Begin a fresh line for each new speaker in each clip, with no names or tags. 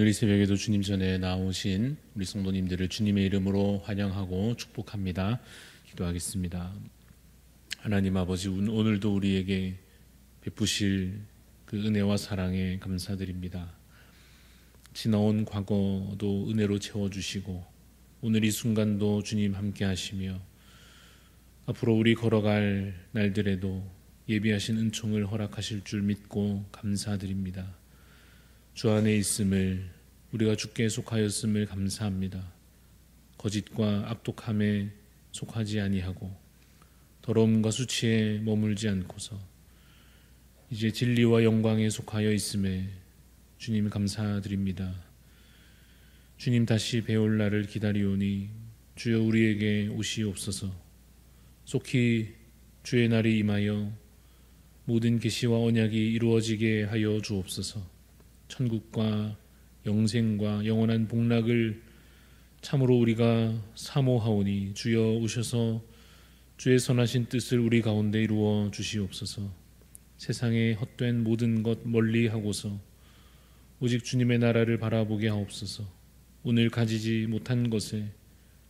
오늘 이 새벽에도 주님 전에 나오신 우리 성도님들을 주님의 이름으로 환영하고 축복합니다. 기도하겠습니다. 하나님 아버지, 오늘도 우리에게 베푸실 그 은혜와 사랑에 감사드립니다. 지나온 과거도 은혜로 채워주시고 오늘 이 순간도 주님 함께 하시며 앞으로 우리 걸어갈 날들에도 예비하신 은총을 허락하실 줄 믿고 감사드립니다. 주 안에 있음을, 우리가 주께 속하였음을 감사합니다. 거짓과 악독함에 속하지 아니하고 더러움과 수치에 머물지 않고서 이제 진리와 영광에 속하여 있음에 주님 감사드립니다. 주님 다시 배울 날을 기다리오니 주여 우리에게 오시옵소서. 속히 주의 날이 임하여 모든 계시와 언약이 이루어지게 하여 주옵소서. 천국과 영생과 영원한 복락을 참으로 우리가 사모하오니 주여 오셔서 주의 선하신 뜻을 우리 가운데 이루어 주시옵소서. 세상의 헛된 모든 것 멀리하고서 오직 주님의 나라를 바라보게 하옵소서. 오늘 가지지 못한 것에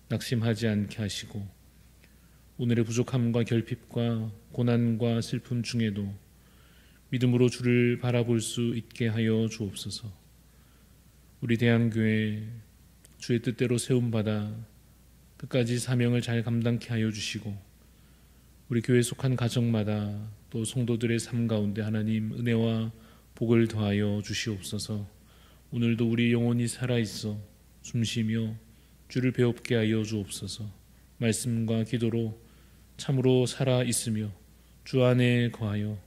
낙심하지 않게 하시고 오늘의 부족함과 결핍과 고난과 슬픔 중에도 믿음으로 주를 바라볼 수 있게 하여 주옵소서. 우리 대한교회 주의 뜻대로 세움받아 끝까지 사명을 잘 감당케 하여 주시고 우리 교회에 속한 가정마다 또 성도들의 삶 가운데 하나님 은혜와 복을 더하여 주시옵소서. 오늘도 우리 영혼이 살아있어 숨쉬며 주를 배웁게 하여 주옵소서. 말씀과 기도로 참으로 살아있으며 주 안에 거하여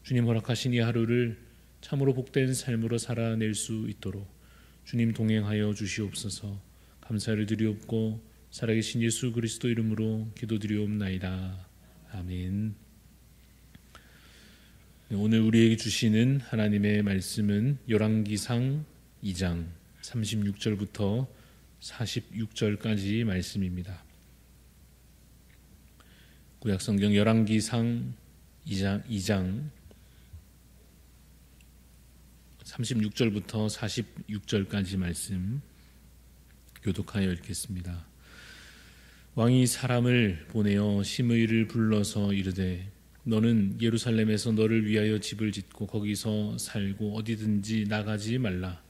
주님 허락하신 이 하루를 참으로 복된 삶으로 살아낼 수 있도록 주님 동행하여 주시옵소서. 감사를 드리옵고 살아계신 예수 그리스도 이름으로 기도드리옵나이다. 아멘. 오늘 우리에게 주시는 하나님의 말씀은 열왕기상 2장 36절부터 46절까지 말씀입니다. 구약성경 열왕기상 2장 36절부터 46절까지 말씀 교독하여 읽겠습니다. 왕이 사람을 보내어 시므이를 불러서 이르되 너는 예루살렘에서 너를 위하여 집을 짓고 거기서 살고 어디든지 나가지 말라.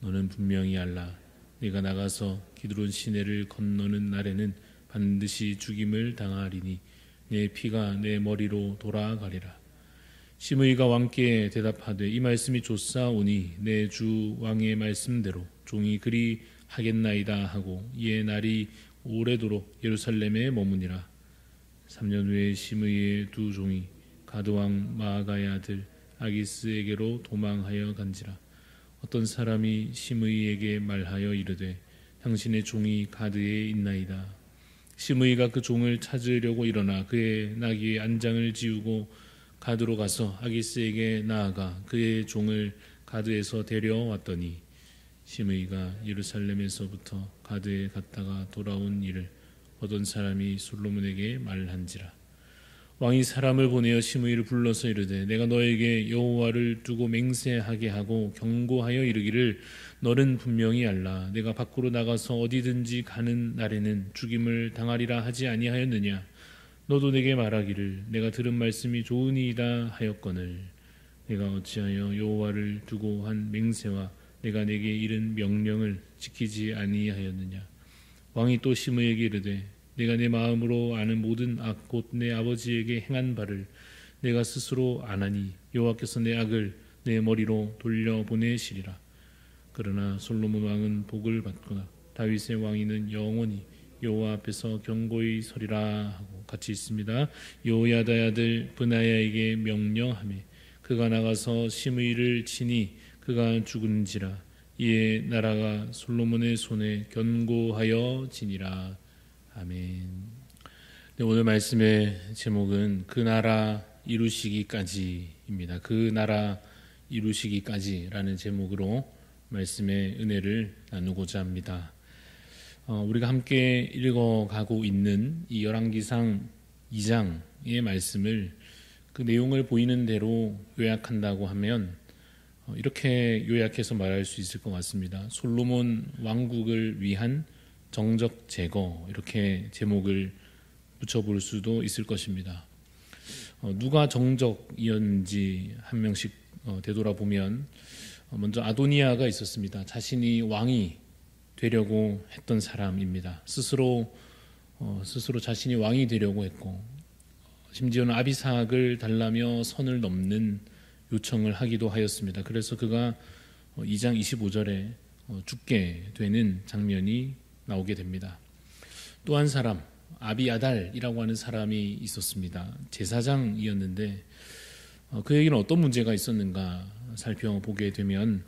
너는 분명히 알라. 네가 나가서 기드론 시내를 건너는 날에는 반드시 죽임을 당하리니 내 피가 내 머리로 돌아가리라. 시므이가 왕께 대답하되 이 말씀이 좋사오니 내 주 왕의 말씀대로 종이 그리 하겠나이다 하고 이에 날이 오래도록 예루살렘에 머무니라. 3년 후에 시므이의 두 종이 가드왕 마아가의 아들 아기스에게로 도망하여 간지라. 어떤 사람이 시므이에게 말하여 이르되 당신의 종이 가드에 있나이다. 시므이가 그 종을 찾으려고 일어나 그의 나귀의 안장을 지우고 가드로 가서 아기스에게 나아가 그의 종을 가드에서 데려왔더니 시므이가 예루살렘에서부터 가드에 갔다가 돌아온 일을 어떤 사람이 솔로몬에게 말한지라. 왕이 사람을 보내어 시므이를 불러서 이르되 내가 너에게 여호와를 두고 맹세하게 하고 경고하여 이르기를 너는 분명히 알라. 내가 밖으로 나가서 어디든지 가는 날에는 죽임을 당하리라 하지 아니하였느냐. 너도 내게 말하기를 내가 들은 말씀이 좋으니이다 하였거늘 내가 어찌하여 여호와를 두고 한 맹세와 내가 내게 이른 명령을 지키지 아니하였느냐. 왕이 또 시므이에게 이르되 내가 내 마음으로 아는 모든 악 곧 내 아버지에게 행한 바를 내가 스스로 아나니 여호와께서 내 악을 내 머리로 돌려보내시리라. 그러나 솔로몬 왕은 복을 받거나 다윗의 왕위는 영원히 여호와 앞에서 경고히 서리라 하고 같이 있습니다. 여호야다의 아들 브나야에게 명령하매 그가 나가서 시므이를 치니 그가 죽은지라. 이에 나라가 솔로몬의 손에 견고하여 지니라. 아멘. 네, 오늘 말씀의 제목은 그 나라 이루시기까지입니다. 그 나라 이루시기까지라는 제목으로 말씀의 은혜를 나누고자 합니다. 우리가 함께 읽어가고 있는 이 열왕기상 2장의 말씀을 그 내용을 보이는 대로 요약한다고 하면 이렇게 요약해서 말할 수 있을 것 같습니다. 솔로몬 왕국을 위한 정적 제거, 이렇게 제목을 붙여볼 수도 있을 것입니다. 누가 정적이었는지 한 명씩 되돌아보면 먼저 아도니아가 있었습니다. 자신이 왕이 되려고 했던 사람입니다. 스스로 자신이 왕이 되려고 했고, 심지어는 아비삭을 달라며 선을 넘는 요청을 하기도 하였습니다. 그래서 그가 2장 25절에 죽게 되는 장면이 나오게 됩니다. 또 한 사람, 아비아달이라고 하는 사람이 있었습니다. 제사장이었는데 그에게는 어떤 문제가 있었는가 살펴보게 되면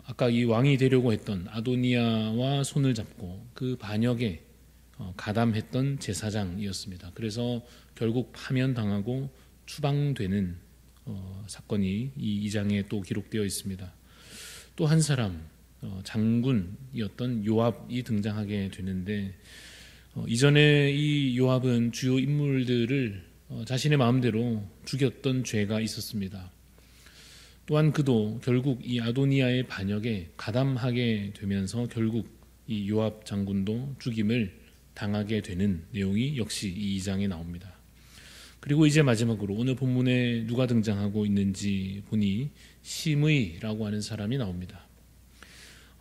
아까 이 왕이 되려고 했던 아도니아와 손을 잡고 그 반역에 가담했던 제사장이었습니다. 그래서 결국 파면당하고 추방되는 사건이 이 2장에 또 기록되어 있습니다. 또 한 사람, 장군이었던 요압이 등장하게 되는데 이전에 이 요압은 주요 인물들을 자신의 마음대로 죽였던 죄가 있었습니다. 또한 그도 결국 이 아도니아의 반역에 가담하게 되면서 결국 이 요압 장군도 죽임을 당하게 되는 내용이 역시 이 2장에 나옵니다. 그리고 이제 마지막으로 오늘 본문에 누가 등장하고 있는지 보니 시므이라고 하는 사람이 나옵니다.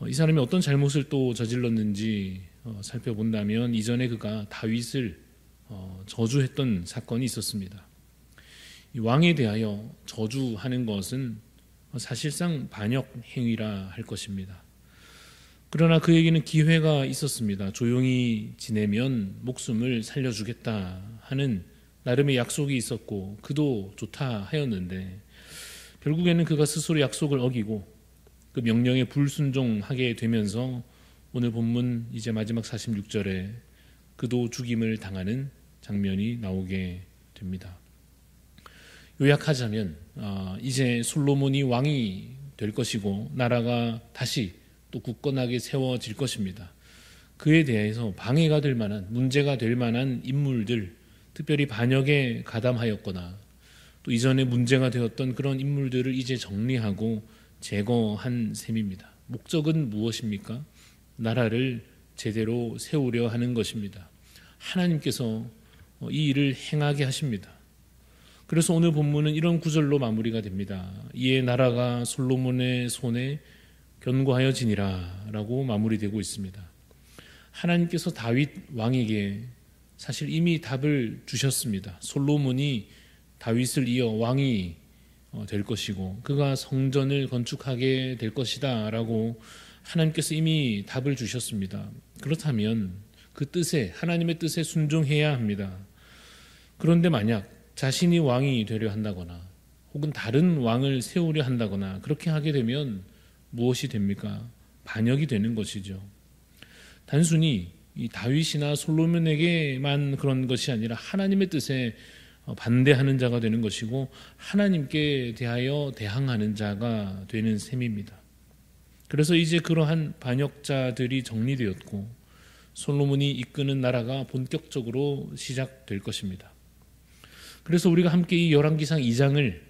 이 사람이 어떤 잘못을 또 저질렀는지 살펴본다면 이전에 그가 다윗을 저주했던 사건이 있었습니다. 이 왕에 대하여 저주하는 것은 사실상 반역 행위라 할 것입니다. 그러나 그에게는 기회가 있었습니다. 조용히 지내면 목숨을 살려주겠다 하는 나름의 약속이 있었고 그도 좋다 하였는데 결국에는 그가 스스로 약속을 어기고 그 명령에 불순종하게 되면서 오늘 본문 이제 마지막 46절에 그도 죽임을 당하는 장면이 나오게 됩니다. 요약하자면 이제 솔로몬이 왕이 될 것이고 나라가 다시 또 굳건하게 세워질 것입니다. 그에 대해서 방해가 될 만한, 문제가 될 만한 인물들, 특별히 반역에 가담하였거나 또 이전에 문제가 되었던 그런 인물들을 이제 정리하고 제거한 셈입니다. 목적은 무엇입니까? 나라를 제대로 세우려 하는 것입니다. 하나님께서 이 일을 행하게 하십니다. 그래서 오늘 본문은 이런 구절로 마무리가 됩니다. 이에 나라가 솔로몬의 손에 견고하여지니라 라고 마무리되고 있습니다. 하나님께서 다윗 왕에게 사실 이미 답을 주셨습니다. 솔로몬이 다윗을 이어 왕이 될 것이고 그가 성전을 건축하게 될 것이다 라고 하나님께서 이미 답을 주셨습니다. 그렇다면 그 뜻에, 하나님의 뜻에 순종해야 합니다. 그런데 만약 자신이 왕이 되려 한다거나 혹은 다른 왕을 세우려 한다거나 그렇게 하게 되면 무엇이 됩니까? 반역이 되는 것이죠. 단순히 이 다윗이나 솔로몬에게만 그런 것이 아니라 하나님의 뜻에 반대하는 자가 되는 것이고 하나님께 대하여 대항하는 자가 되는 셈입니다. 그래서 이제 그러한 반역자들이 정리되었고 솔로몬이 이끄는 나라가 본격적으로 시작될 것입니다. 그래서 우리가 함께 이 열왕기상 2장을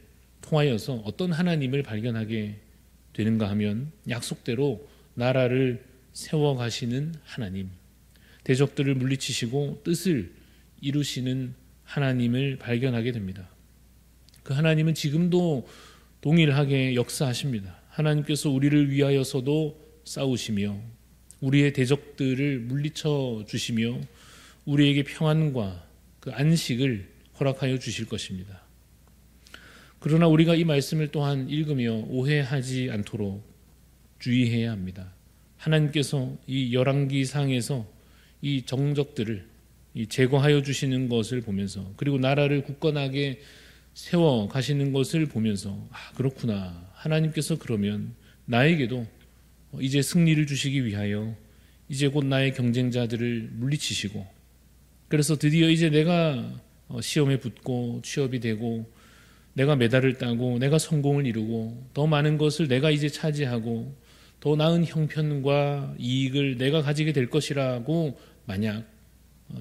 통하여서 어떤 하나님을 발견하게 되는가 하면 약속대로 나라를 세워가시는 하나님, 대적들을 물리치시고 뜻을 이루시는 하나님을 발견하게 됩니다. 그 하나님은 지금도 동일하게 역사하십니다. 하나님께서 우리를 위하여서도 싸우시며 우리의 대적들을 물리쳐 주시며 우리에게 평안과 그 안식을 허락하여 주실 것입니다. 그러나 우리가 이 말씀을 또한 읽으며 오해하지 않도록 주의해야 합니다. 하나님께서 이 열왕기상에서 이 정적들을 제거하여 주시는 것을 보면서 그리고 나라를 굳건하게 세워 가시는 것을 보면서 그렇구나. 하나님께서 그러면 나에게도 이제 승리를 주시기 위하여 이제 곧 나의 경쟁자들을 물리치시고 그래서 드디어 이제 내가 시험에 붙고 취업이 되고 내가 메달을 따고 내가 성공을 이루고 더 많은 것을 내가 이제 차지하고 더 나은 형편과 이익을 내가 가지게 될 것이라고 만약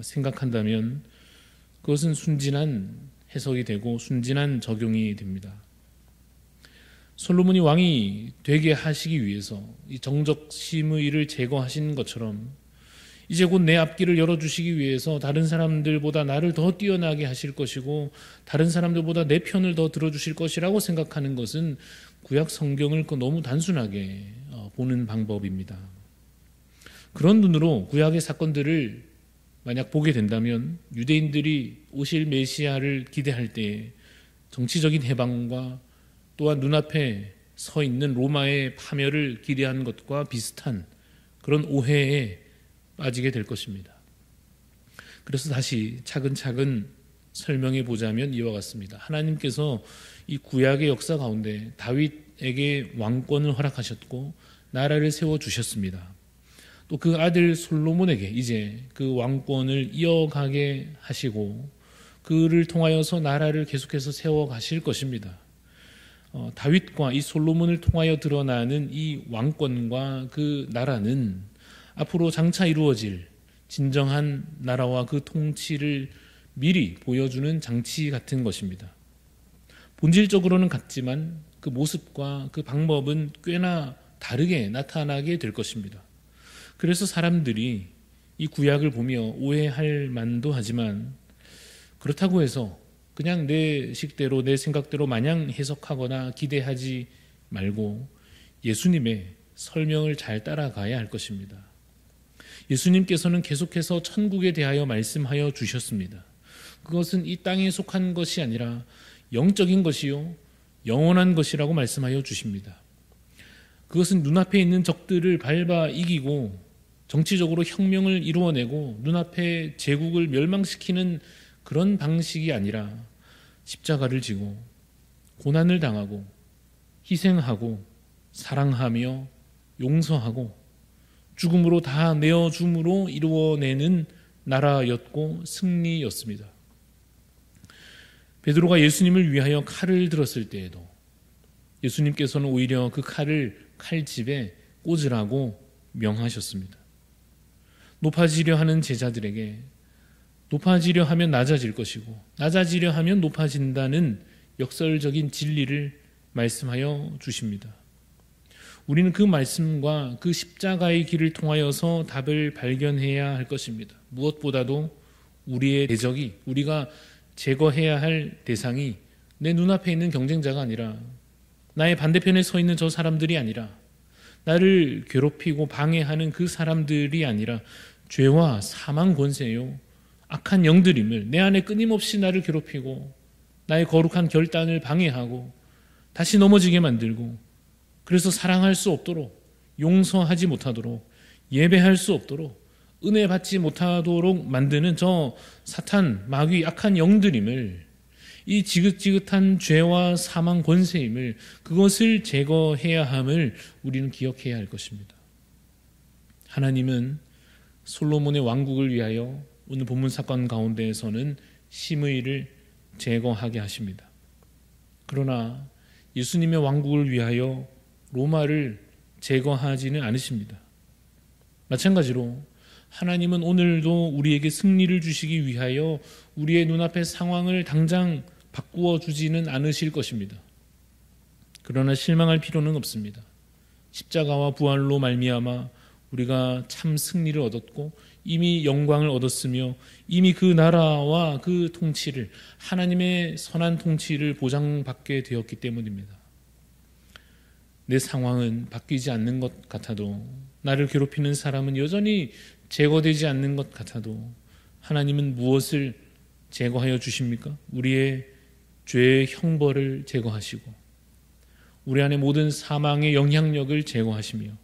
생각한다면 그것은 순진한 해석이 되고 순진한 적용이 됩니다. 솔로몬이 왕이 되게 하시기 위해서 이 정적 심의를 제거하신 것처럼 이제 곧 내 앞길을 열어주시기 위해서 다른 사람들보다 나를 더 뛰어나게 하실 것이고 다른 사람들보다 내 편을 더 들어주실 것이라고 생각하는 것은 구약 성경을 너무 단순하게 보는 방법입니다. 그런 눈으로 구약의 사건들을 만약 보게 된다면 유대인들이 오실 메시아를 기대할 때 정치적인 해방과 또한 눈앞에 서 있는 로마의 파멸을 기대하는 것과 비슷한 그런 오해에 빠지게 될 것입니다. 그래서 다시 차근차근 설명해 보자면 이와 같습니다. 하나님께서 이 구약의 역사 가운데 다윗에게 왕권을 허락하셨고 나라를 세워주셨습니다. 또 그 아들 솔로몬에게 이제 그 왕권을 이어가게 하시고 그를 통하여서 나라를 계속해서 세워가실 것입니다. 다윗과 이 솔로몬을 통하여 드러나는 이 왕권과 그 나라는 앞으로 장차 이루어질 진정한 나라와 그 통치를 미리 보여주는 장치 같은 것입니다. 본질적으로는 같지만 그 모습과 그 방법은 꽤나 다르게 나타나게 될 것입니다. 그래서 사람들이 이 구약을 보며 오해할 만도 하지만 그렇다고 해서 그냥 내 식대로 내 생각대로 마냥 해석하거나 기대하지 말고 예수님의 설명을 잘 따라가야 할 것입니다. 예수님께서는 계속해서 천국에 대하여 말씀하여 주셨습니다. 그것은 이 땅에 속한 것이 아니라 영적인 것이요 영원한 것이라고 말씀하여 주십니다. 그것은 눈앞에 있는 적들을 밟아 이기고 정치적으로 혁명을 이루어내고 눈앞에 제국을 멸망시키는 그런 방식이 아니라 십자가를 지고 고난을 당하고 희생하고 사랑하며 용서하고 죽음으로 다 내어줌으로 이루어내는 나라였고 승리였습니다. 베드로가 예수님을 위하여 칼을 들었을 때에도 예수님께서는 오히려 그 칼을 칼집에 꽂으라고 명하셨습니다. 높아지려 하는 제자들에게 높아지려 하면 낮아질 것이고 낮아지려 하면 높아진다는 역설적인 진리를 말씀하여 주십니다. 우리는 그 말씀과 그 십자가의 길을 통하여서 답을 발견해야 할 것입니다. 무엇보다도 우리의 대적이 우리가 제거해야 할 대상이 내 눈앞에 있는 경쟁자가 아니라 나의 반대편에 서 있는 저 사람들이 아니라 나를 괴롭히고 방해하는 그 사람들이 아니라 죄와 사망 권세요 악한 영들임을 내 안에 끊임없이 나를 괴롭히고 나의 거룩한 결단을 방해하고 다시 넘어지게 만들고 그래서 사랑할 수 없도록 용서하지 못하도록 예배할 수 없도록 은혜 받지 못하도록 만드는 저 사탄 마귀 악한 영들임을 이 지긋지긋한 죄와 사망 권세임을 그것을 제거해야 함을 우리는 기억해야 할 것입니다. 하나님은 솔로몬의 왕국을 위하여 오늘 본문 사건 가운데에서는 심의를 제거하게 하십니다. 그러나 예수님의 왕국을 위하여 로마를 제거하지는 않으십니다. 마찬가지로 하나님은 오늘도 우리에게 승리를 주시기 위하여 우리의 눈앞의 상황을 당장 바꾸어 주지는 않으실 것입니다. 그러나 실망할 필요는 없습니다. 십자가와 부활로 말미암아 우리가 참 승리를 얻었고 이미 영광을 얻었으며 이미 그 나라와 그 통치를 하나님의 선한 통치를 보장받게 되었기 때문입니다. 내 상황은 바뀌지 않는 것 같아도 나를 괴롭히는 사람은 여전히 제거되지 않는 것 같아도 하나님은 무엇을 제거하여 주십니까? 우리의 죄의 형벌을 제거하시고 우리 안에 모든 사망의 영향력을 제거하시며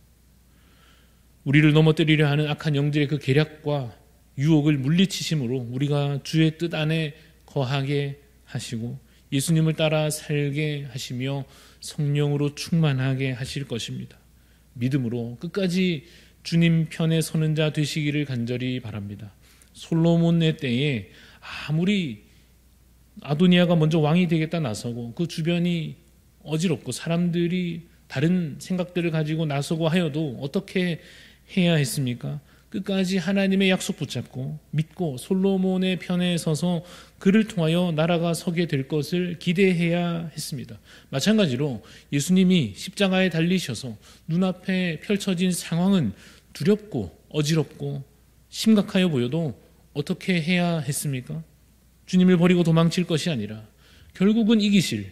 우리를 넘어뜨리려 하는 악한 영들의 그 계략과 유혹을 물리치심으로 우리가 주의 뜻 안에 거하게 하시고 예수님을 따라 살게 하시며 성령으로 충만하게 하실 것입니다. 믿음으로 끝까지 주님 편에 서는 자 되시기를 간절히 바랍니다. 솔로몬의 때에 아무리 아도니아가 먼저 왕이 되겠다 나서고 그 주변이 어지럽고 사람들이 다른 생각들을 가지고 나서고 하여도 어떻게 해야 했습니까? 끝까지 하나님의 약속 붙잡고 믿고 솔로몬의 편에 서서 그를 통하여 나라가 서게 될 것을 기대해야 했습니다. 마찬가지로 예수님이 십자가에 달리셔서 눈앞에 펼쳐진 상황은 두렵고 어지럽고 심각하여 보여도 어떻게 해야 했습니까? 주님을 버리고 도망칠 것이 아니라 결국은 이기실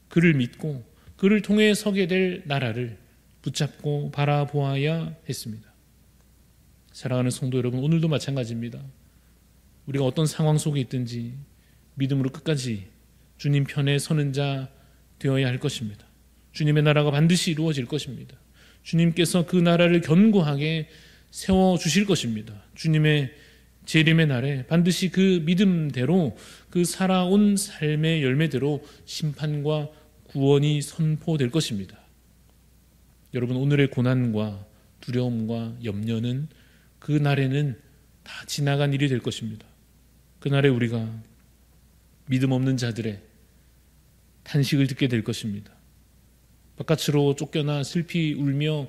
그를 믿고 그를 통해 서게 될 나라를 붙잡고 바라보아야 했습니다. 사랑하는 성도 여러분, 오늘도 마찬가지입니다. 우리가 어떤 상황 속에 있든지 믿음으로 끝까지 주님 편에 서는 자 되어야 할 것입니다. 주님의 나라가 반드시 이루어질 것입니다. 주님께서 그 나라를 견고하게 세워주실 것입니다. 주님의 재림의 날에 반드시 그 믿음대로 그 살아온 삶의 열매대로 심판과 구원이 선포될 것입니다. 여러분, 오늘의 고난과 두려움과 염려는 그 날에는 다 지나간 일이 될 것입니다. 그날에 우리가 믿음 없는 자들의 탄식을 듣게 될 것입니다. 바깥으로 쫓겨나 슬피 울며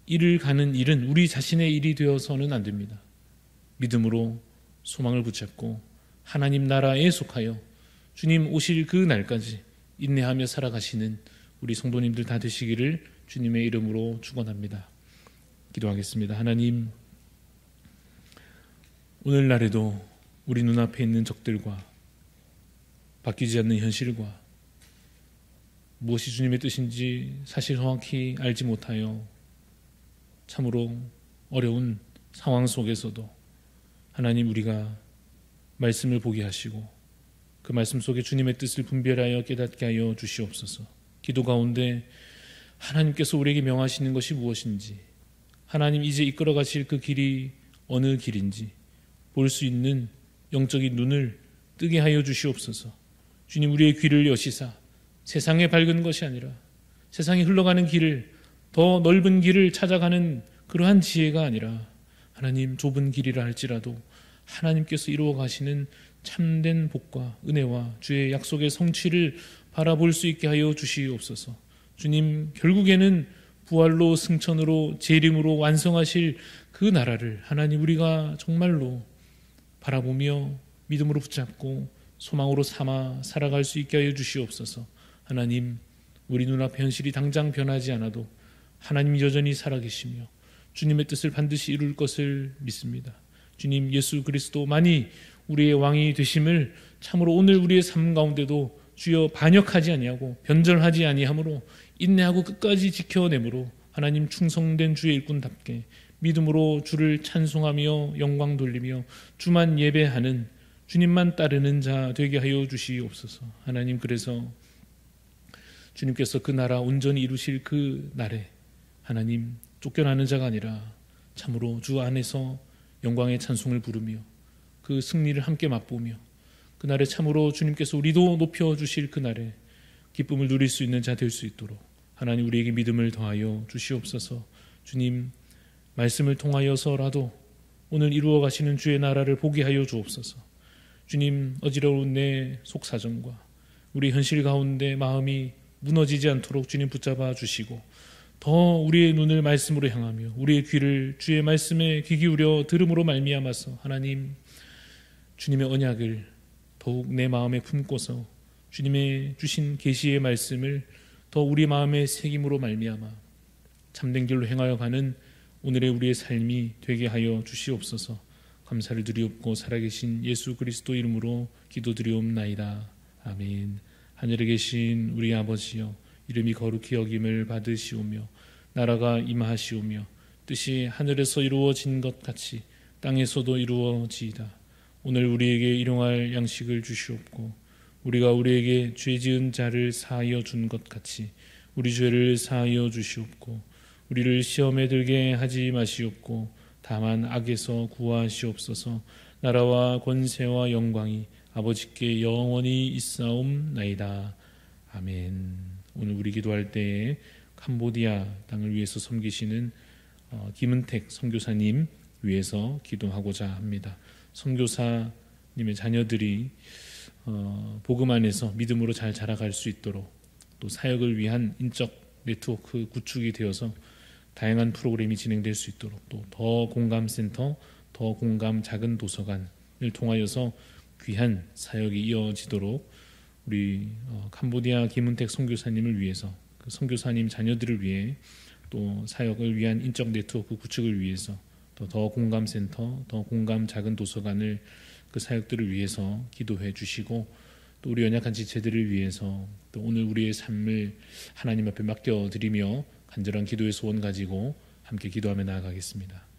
일을 가는 일은 우리 자신의 일이 되어서는 안 됩니다. 믿음으로 소망을 붙잡고 하나님 나라에 속하여 주님 오실 그 날까지 인내하며 살아가시는 우리 성도님들 다 되시기를 주님의 이름으로 축원합니다. 기도하겠습니다. 하나님, 오늘날에도 우리 눈앞에 있는 적들과 바뀌지 않는 현실과 무엇이 주님의 뜻인지 사실 정확히 알지 못하여 참으로 어려운 상황 속에서도 하나님, 우리가 말씀을 보게 하시고 그 말씀 속에 주님의 뜻을 분별하여 깨닫게 하여 주시옵소서. 기도 가운데 하나님께서 우리에게 명하시는 것이 무엇인지, 하나님 이제 이끌어 가실 그 길이 어느 길인지 볼 수 있는 영적인 눈을 뜨게 하여 주시옵소서. 주님, 우리의 귀를 여시사 세상에 밝은 것이 아니라 세상이 흘러가는 길을, 더 넓은 길을 찾아가는 그러한 지혜가 아니라 하나님, 좁은 길이라 할지라도 하나님께서 이루어 가시는 참된 복과 은혜와 주의 약속의 성취를 바라볼 수 있게 하여 주시옵소서. 주님, 결국에는 부활로 승천으로 재림으로 완성하실 그 나라를 하나님, 우리가 정말로 바라보며 믿음으로 붙잡고 소망으로 삼아 살아갈 수 있게 하여 주시옵소서. 하나님, 우리 눈앞 현실이 당장 변하지 않아도 하나님 여전히 살아계시며 주님의 뜻을 반드시 이룰 것을 믿습니다. 주님, 예수 그리스도만이 우리의 왕이 되심을 참으로 오늘 우리의 삶 가운데도 주여 반역하지 아니하고 변절하지 아니하므로 인내하고 끝까지 지켜내므로 하나님, 충성된 주의 일꾼답게 믿음으로 주를 찬송하며 영광 돌리며 주만 예배하는, 주님만 따르는 자 되게 하여 주시옵소서. 하나님, 그래서 주님께서 그 나라 온전히 이루실 그 날에 하나님, 쫓겨나는 자가 아니라 참으로 주 안에서 영광의 찬송을 부르며 그 승리를 함께 맛보며 그날에 참으로 주님께서 우리도 높여주실 그날에 기쁨을 누릴 수 있는 자 될 수 있도록 하나님, 우리에게 믿음을 더하여 주시옵소서. 주님, 말씀을 통하여서라도 오늘 이루어 가시는 주의 나라를 보게 하여 주옵소서. 주님, 어지러운 내 속사정과 우리 현실 가운데 마음이 무너지지 않도록 주님 붙잡아 주시고 더 우리의 눈을 말씀으로 향하며 우리의 귀를 주의 말씀에 귀 기울여 들음으로 말미암아서 하나님, 주님의 언약을 더욱 내 마음에 품고서 주님의 주신 계시의 말씀을 더 우리 마음에 새김으로 말미암아 참된 길로 행하여 가는 오늘의 우리의 삶이 되게 하여 주시옵소서. 감사를 드리옵고 살아계신 예수 그리스도 이름으로 기도드리옵나이다. 아멘. 하늘에 계신 우리 아버지여, 이름이 거룩히 여김을 받으시오며 나라가 임하시오며 뜻이 하늘에서 이루어진 것 같이 땅에서도 이루어지이다. 오늘 우리에게 일용할 양식을 주시옵고 우리가 우리에게 죄 지은 자를 사하여 준 것 같이 우리 죄를 사하여 주시옵고 우리를 시험에 들게 하지 마시옵고 다만 악에서 구하시옵소서. 나라와 권세와 영광이 아버지께 영원히 있사옵나이다. 아멘. 오늘 우리 기도할 때에 캄보디아 땅을 위해서 섬기시는 김은택 선교사님 위해서 기도하고자 합니다. 선교사님의 자녀들이 복음 안에서 믿음으로 잘 자라갈 수 있도록 또 사역을 위한 인적 네트워크 구축이 되어서 다양한 프로그램이 진행될 수 있도록, 또 더 공감센터, 더 공감 작은 도서관을 통하여서 귀한 사역이 이어지도록 우리 캄보디아 김은택 선교사님을 위해서, 그 선교사님 자녀들을 위해, 또 사역을 위한 인적 네트워크 구축을 위해서, 또 더 공감센터, 더 공감 작은 도서관을, 그 사역들을 위해서 기도해 주시고, 또 우리 연약한 지체들을 위해서, 또 오늘 우리의 삶을 하나님 앞에 맡겨드리며 간절한 기도의 소원 가지고 함께 기도하며 나아가겠습니다.